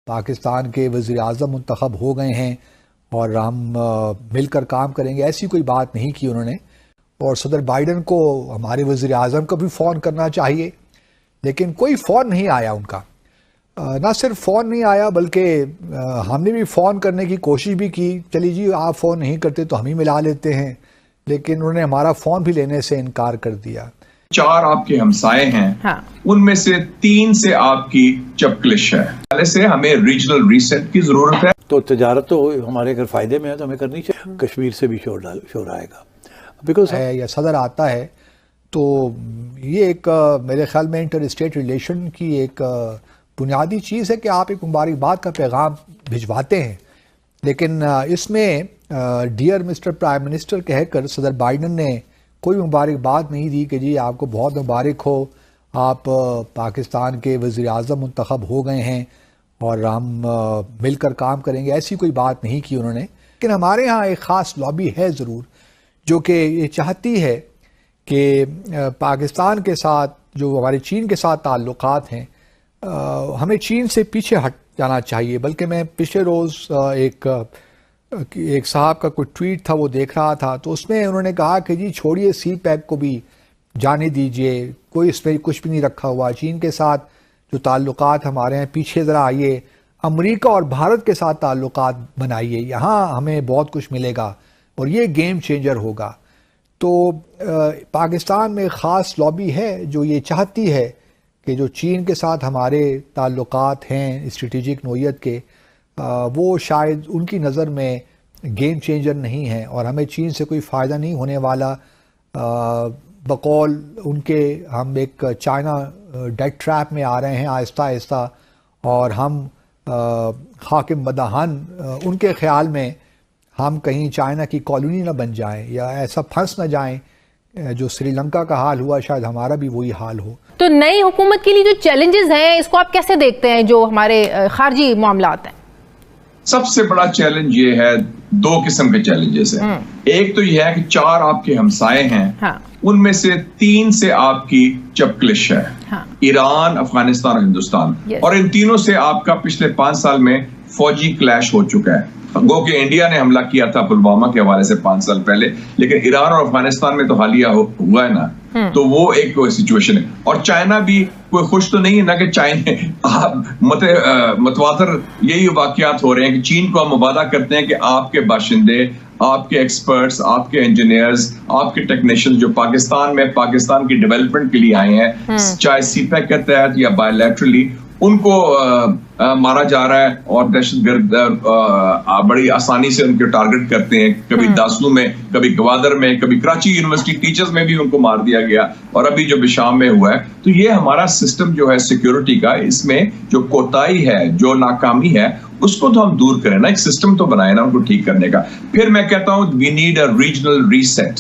پاکستان کے وزیر اعظم منتخب ہو گئے ہیں اور ہم مل کر کام کریں گے، ایسی کوئی بات نہیں کی انہوں نے. اور صدر بائیڈن کو ہمارے وزیر اعظم کو بھی فون کرنا چاہیے، لیکن کوئی فون نہیں آیا ان کا. نہ صرف فون نہیں آیا بلکہ ہم نے بھی فون کرنے کی کوشش بھی کی، چلی جی آپ فون نہیں کرتے تو ہم ہی ملا لیتے ہیں، لیکن انہوں نے ہمارا فون بھی لینے سے انکار کر دیا. 4 آپ کے ہمسائے ہیں، ان میں سے 3 سے آپ کی چپکلش ہے. پہلے سے ہمیں ریجنل ریسیٹ کی ضرورت ہے. تو تجارت تو ہمارے اگر فائدے میں ہے تو ہمیں کرنی چاہیے. کشمیر سے بھی شور آئے گا بیکاز یا صدر آتا ہے تو یہ ایک میرے خیال میں انٹر اسٹیٹ ریلیشن کی ایک بنیادی چیز ہے کہ آپ ایک مبارکباد کا پیغام بھجواتے ہیں، لیکن اس میں ڈیئر مسٹر پرائم منسٹر کہہ کر صدر بائیڈن نے کوئی مبارکباد نہیں دی کہ جی آپ کو بہت مبارک ہو، آپ پاکستان کے وزیر اعظم منتخب ہو گئے ہیں اور ہم مل کر کام کریں گے، ایسی کوئی بات نہیں کی انہوں نے. لیکن ہمارے ہاں ایک خاص لابی ہے ضرور جو کہ یہ چاہتی ہے کہ پاکستان کے ساتھ جو ہمارے چین کے ساتھ تعلقات ہیں ہمیں چین سے پیچھے ہٹ جانا چاہیے. بلکہ میں پچھلے روز ایک صاحب کا کوئی ٹویٹ تھا وہ دیکھ رہا تھا، تو اس میں انہوں نے کہا کہ جی چھوڑیے سی پیک کو بھی جانے دیجئے، کوئی اس میں کچھ بھی نہیں رکھا ہوا. چین کے ساتھ جو تعلقات ہمارے ہیں پیچھے ذرا آئیے، امریکہ اور بھارت کے ساتھ تعلقات بنائیے، یہاں ہمیں بہت کچھ ملے گا اور یہ گیم چینجر ہوگا. تو پاکستان میں خاص لابی ہے جو یہ چاہتی ہے کہ جو چین کے ساتھ ہمارے تعلقات ہیں اسٹریٹجک نوعیت کے، وہ شاید ان کی نظر میں گیم چینجر نہیں ہیں اور ہمیں چین سے کوئی فائدہ نہیں ہونے والا. بقول ان کے ہم ایک چائنا ڈیٹ ٹریپ میں آ رہے ہیں آہستہ آہستہ، اور ہم حاکم بدہن ان کے خیال میں ہم کہیں چائنا کی کالونی نہ بن جائیں یا ایسا پھنس نہ جائیں جو سری لنکا کا حال ہوا، شاید ہمارا بھی وہی حال ہو. تو نئی حکومت کے لیے جو چیلنجز ہیں اس کو آپ کیسے دیکھتے ہیں جو ہمارے خارجی معاملات ہیں؟ سب سے بڑا چیلنج یہ ہے، 2 قسم کے چیلنجز ہیں. ایک تو یہ ہے کہ 4 آپ کے ہمسائے ہیں، ان میں سے 3 سے آپ کی چپکلش ہے، ایران، افغانستان اور ہندوستان. اور ان تینوں سے آپ کا پچھلے 5 سال میں فوجی کلیش ہو چکا ہے. گو کہ انڈیا نے حملہ کیا تھا پلوامہ کے حوالے سے 5 سال پہلے، لیکن ایران اور افغانستان میں تو حالیہ ہوا ہے نا، تو وہ ایک سچویشن ہے. اور چائنا بھی کوئی خوش تو نہیں ہے نا کہ چائنا متواتر یہی واقعات ہو رہے ہیں کہ چین کو ہم وعدہ کرتے ہیں کہ آپ کے باشندے، آپ کے ایکسپرٹس، آپ کے انجینئرز، آپ کے ٹیکنیشین جو پاکستان میں پاکستان کی ڈیولپمنٹ کے لیے آئے ہیں، چاہے سی پیک کے تحت یا بائی لیٹرلی، ان کو مارا جا رہا ہے اور دہشت گرد بڑی آسانی سے ان کے ٹارگٹ کرتے ہیں. کبھی داسلو میں، کبھی گوادر میں، کبھی کراچی یونیورسٹی ٹیچرز میں بھی ان کو مار دیا گیا، اور ابھی جو بشام میں ہوا ہے. تو یہ ہمارا سسٹم جو ہے سیکیورٹی کا، اس میں جو کوتاہی ہے، جو ناکامی ہے، اس کو تو ہم دور کریں نا، ایک سسٹم تو بنائے نا ان کو ٹھیک کرنے کا. پھر میں کہتا ہوں we need a regional reset.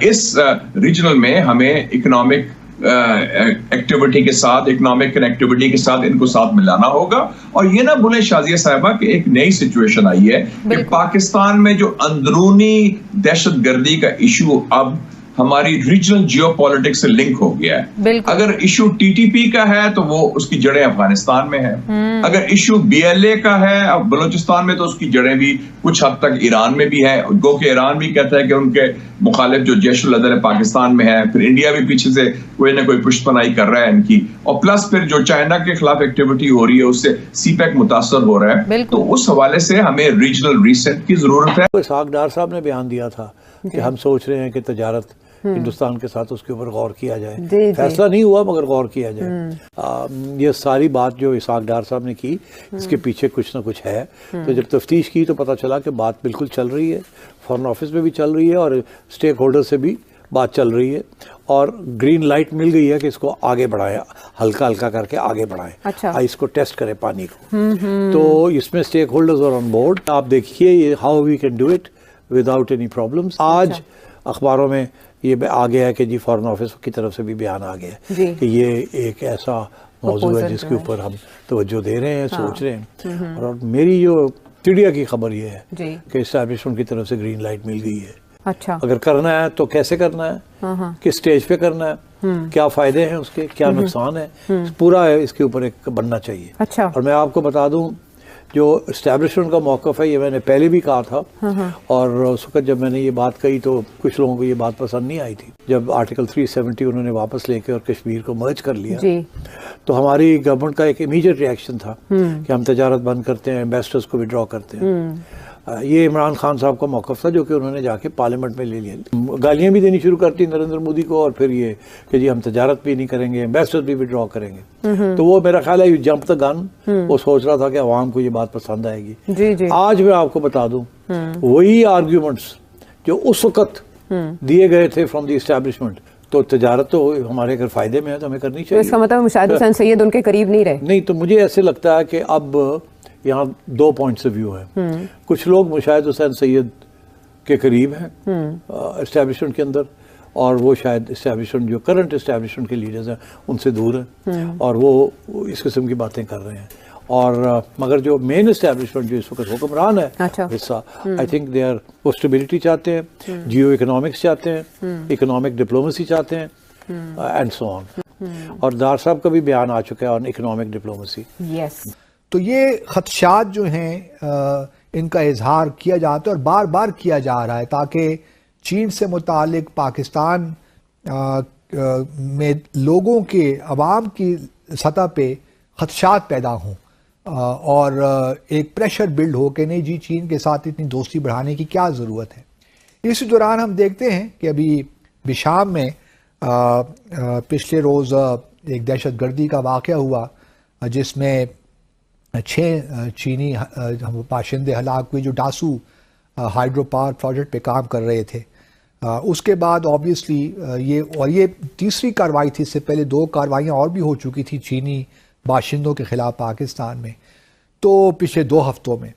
اس ریجنل میں ہمیں اکنامک ایکٹیویٹی کے ساتھ، اکنامک کنیکٹیویٹی کے ساتھ ان کو ساتھ ملانا ہوگا. اور یہ نہ بھولیں شازیہ صاحبہ کہ ایک نئی سچویشن آئی ہے کہ پاکستان میں جو اندرونی دہشت گردی کا ایشو اب ہماری ریجنل جیو پالیٹکس سے لنک ہو گیا ہے. اگر ایشو ٹی ٹی پی کا ہے تو وہ اس کی جڑیں افغانستان میں ہے. اگر ایشو بی ایل اے کا ہے بلوچستان میں تو اس کی جڑیں بھی کچھ حد تک ایران میں بھی ہے. گو کہ ایران بھی کہتا ہے کہ ان کے مخالف جو جیش الادل پاکستان میں ہے. پھر انڈیا بھی پیچھے سے کوئی نہ کوئی پشت پناہی کر رہا ہے ان کی. اور پلس پھر جو چائنا کے خلاف ایکٹیویٹی ہو رہی ہے اس سے سی پیک متاثر ہو رہا ہے. تو اس حوالے سے ہمیں ریجنل ریسیٹ کی ضرورت ہے. اسحاق ڈار صاحب نے بیان دیا تھا کہ ہم سوچ رہے ہیں کہ تجارت ہندوستان کے ساتھ اس کے اوپر غور کیا جائے. فیصلہ نہیں ہوا مگر غور کیا جائے. یہ ساری بات جو اسحاق ڈار صاحب نے کی، اس کے پیچھے کچھ نہ کچھ ہے. تو جب تفتیش کی تو پتہ چلا کہ بات بالکل چل رہی ہے، فارن آفس میں بھی چل رہی ہے اور اسٹیک ہولڈر سے بھی بات چل رہی ہے، اور گرین لائٹ مل گئی ہے کہ اس کو آگے بڑھائیں، ہلکا ہلکا کر کے آگے بڑھائیں، اس کو ٹیسٹ کریں پانی کو. تو اس میں stakeholders are on board. آپ دیکھیے how we can do it without any problems. آج اخباروں میں یہ آ گیا ہے کہ جی فارن آفس کی طرف سے بھی بیان آ گیا ہے کہ یہ ایک ایسا موضوع ہے جس کے اوپر ہم توجہ دے رہے ہیں، سوچ رہے ہیں. اور میری جو چڑیا کی خبر یہ ہے کہ اسٹیبلشمنٹ کی طرف سے گرین لائٹ مل گئی ہے. अच्छा, अगर करना है तो कैसे करना है, किस स्टेज पे करना है, क्या फायदे हैं उसके, क्या नुकसान है, पूरा इसके ऊपर एक बनना चाहिए। अच्छा, और मैं आपको बता दूं जो इस्टेब्लिशमेंट का मौक़िफ़ है ये मैंने पहले भी कहा था, और उस वक्त जब मैंने ये बात कही तो कुछ लोगों को ये बात पसंद नहीं आई थी। जब आर्टिकल 370 उन्होंने वापस लेके और कश्मीर को मर्ज कर लिया जी, तो हमारी गवर्नमेंट का एक इमीडिएट रिएक्शन था कि हम तजारत बंद करते हैं, इन्वेस्टर्स को विड्रॉ करते हैं। ये इमरान खान साहब का मौक़िफ़ था जो कि उन्होंने जाके पार्लियामेंट में ले लिया। गालियाँ भी देनी शुरू करती नरेंद्र मोदी को, और फिर ये कि जी हम तजारत भी नहीं करेंगे, इन्वेस्टर्स भी विड्रॉ करेंगे। तो वो मेरा ख्याल है यू जंप द गन, वो सोच रहा था कि अवाम को ये बात पसंद आएगी। जी जी, आज मैं आपको बता दूं वही आर्ग्यूमेंट्स जो उस वक्त दिए गए थे फ्रॉम द इस्टेब्लिशमेंट, तो तजारत तो हमारे अगर फायदे में है तो हमें करनी चाहिए। तो इसका मतलब मुशाहिद हुसैन सैयद उनके करीब नहीं रहे? नहीं, तो मुझे ऐसे लगता है कि अब यहाँ दो पॉइंट्स ऑफ व्यू है। कुछ लोग मुशाहिद हुसैन सैयद के करीब हैं इस्टेब्लिशमेंट के अंदर, और वो शायद इस्टेब्लिशमेंट जो करंट इस्टेब्लिशमेंट के लीडर्स हैं उनसे दूर हैं, और वो इस किस्म की बातें कर रहे हैं। और मगर जो मेन इस्टेब्लिशमेंट जो इस वक्त हुक्मरान है हिस्सा, आई थिंक दे आर वो स्टेबिलिटी चाहते हैं, जियो इकोनॉमिक्स चाहते हैं, इकोनॉमिक डिप्लोमेसी चाहते हैं, एंड सो ऑन। और दार साहब का भी बयान आ चुका है ऑन इकोनॉमिक डिप्लोमेसी। यस, तो ये खदशात जो हैं इनका इजहार किया जाता है और बार बार किया जा रहा है ताकि चीन से मुतालिक पाकिस्तान में लोगों के अवाम की सतह पे खदशात पैदा हों और एक प्रेशर बिल्ड हो कि नहीं जी चीन के साथ इतनी दोस्ती बढ़ाने की क्या ज़रूरत है। इस दौरान हम देखते हैं कि अभी बिशाम में पिछले रोज़ एक दहशत गर्दी का वाक़या हुआ जिसमें 6 चीनी बाशिंदे हलाक हुए जो डासू हाइड्रो पावर प्रोजेक्ट पे काम कर रहे थे। उसके बाद ऑब्वियसली ये तीसरी कार्रवाई थी, इससे पहले 2 कार्रवाइयाँ और भी हो चुकी थी चीनी बाशिंदों के ख़िलाफ़ पाकिस्तान में, तो पिछले 2 हफ्तों में।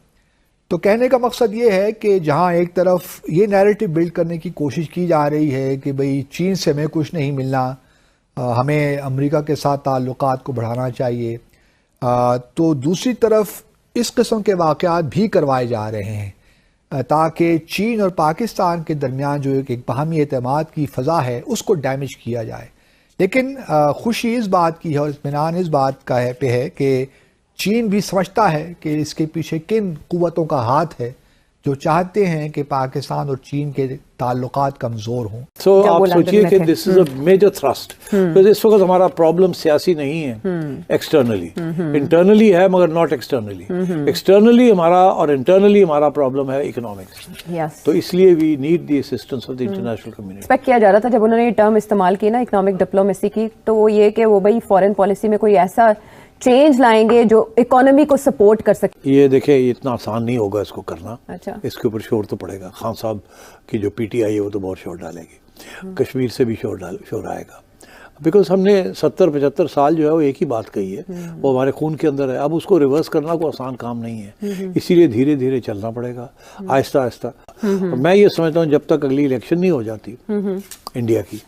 तो कहने का मकसद ये है कि जहाँ एक तरफ ये नैरेटिव बिल्ड करने की कोशिश की जा रही है कि भाई चीन से हमें कुछ नहीं मिलना, हमें अमेरिका के साथ ताल्लुकात को बढ़ाना चाहिए, तो दूसरी तरफ इस किस्म के वाक़यात भी करवाए जा रहे हैं ताकि चीन और पाकिस्तान के दरमियान जो एक बाहमी एतमाद की फ़ज़ा है उसको डैमेज किया जाए। लेकिन खुशी इस बात की है और इत्मीनान इस बात का है कि चीन भी समझता है कि इसके पीछे किन क़ुव्वतों का हाथ है जो चाहते हैं कि पाकिस्तान और चीन के ताल्लुकात कमज़ोर हों। So आप सोचिए कि this is a major thrust, because इस वक्त हमारा प्रॉब्लम सियासी नहीं है, एक्सटर्नली, इंटरनली है मगर नॉट एक्सटर्नली। एक्सटर्नली हमारा और इंटरनली हमारा प्रॉब्लम है इकोनॉमिक्स। तो इसलिए we need the assistance of the international community. Expect किया जा रहा था जब उन्होंने ये टर्म इस्तेमाल की ना इकोनॉमिक डिप्लोमेसी की, तो वो ये कि वो भाई फॉरेन पॉलिसी में कोई ऐसा चेंज लाएंगे जो इकोनॉमी को सपोर्ट कर सके। ये देखिए इतना आसान नहीं होगा इसको करना। अच्छा, इसके ऊपर शोर तो पड़ेगा। खान साहब की जो पीटीआई है वो तो बहुत शोर डालेगी, कश्मीर से भी शोर आएगा, बिकॉज हमने 70-75 साल जो है वो एक ही बात कही है, वो हमारे खून के अंदर है। अब उसको रिवर्स करना कोई आसान काम नहीं है, इसीलिए धीरे धीरे चलना पड़ेगा, आहिस्ता आहिस्ता। मैं ये समझता हूँ जब तक अगली इलेक्शन नहीं हो जाती इंडिया की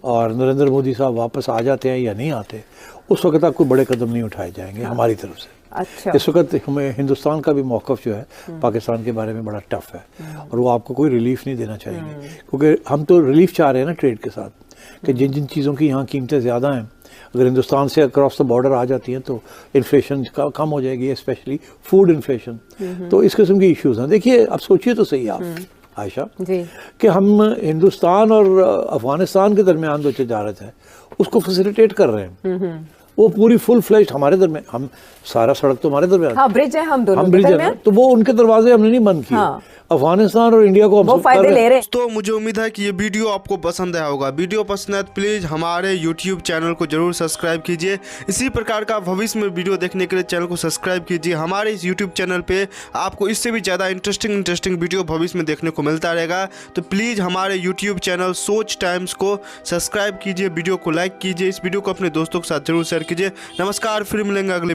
और नरेंद्र मोदी साहब वापस आ जाते हैं या नहीं आते, उस वक्त तक कोई बड़े कदम नहीं उठाए जाएंगे हमारी तरफ से। अच्छा, इस वक्त हमें हिंदुस्तान का भी मौक़िफ़ जो है पाकिस्तान के बारे में बड़ा टफ है और वो आपको कोई रिलीफ नहीं देना चाहिए, क्योंकि हम तो रिलीफ चाह रहे हैं ना ट्रेड के साथ, कि जिन जिन चीज़ों की यहाँ कीमतें ज़्यादा हैं अगर हिंदुस्तान से अक्रॉस द बॉर्डर आ जाती हैं तो इन्फ्लेशन कम हो जाएगी, स्पेशली फूड इन्फ्लेशन। तो इस किस्म के इश्यूज़ हैं। देखिए अब सोचिए तो सही आप आयशा कि हम हिंदुस्तान और अफगानिस्तान के दरमियान जो तजारत है उसको फैसिलिटेट कर रहे हैं, वो पूरी फुल फ्लेश्ड हमारे दरमियान, हम सारा सड़क तो हमारे दरमियान, हाँ, ब्रिज है, हम दोनों ब्रिज है, तो वो उनके दरवाजे हमने नहीं बंद किए। हाँ। अफगानिस्तान और इंडिया को वो फायदे ले रहे हैं। तो मुझे उम्मीद है कि ये वीडियो आपको पसंद आया होगा। वीडियो पसंद है तो प्लीज़ हमारे यूट्यूब चैनल को जरूर सब्सक्राइब कीजिए। इसी प्रकार का भविष्य में वीडियो देखने के लिए चैनल को सब्सक्राइब कीजिए। हमारे इस यूट्यूब चैनल पे आपको इससे भी ज़्यादा इंटरेस्टिंग वीडियो भविष्य में देखने को मिलता रहेगा। तो प्लीज़ हमारे यूट्यूब चैनल सोच टाइम्स को सब्सक्राइब कीजिए, वीडियो को लाइक कीजिए, इस वीडियो को अपने दोस्तों के साथ जरूर शेयर कीजिए। नमस्कार, फिर मिलेंगे अगले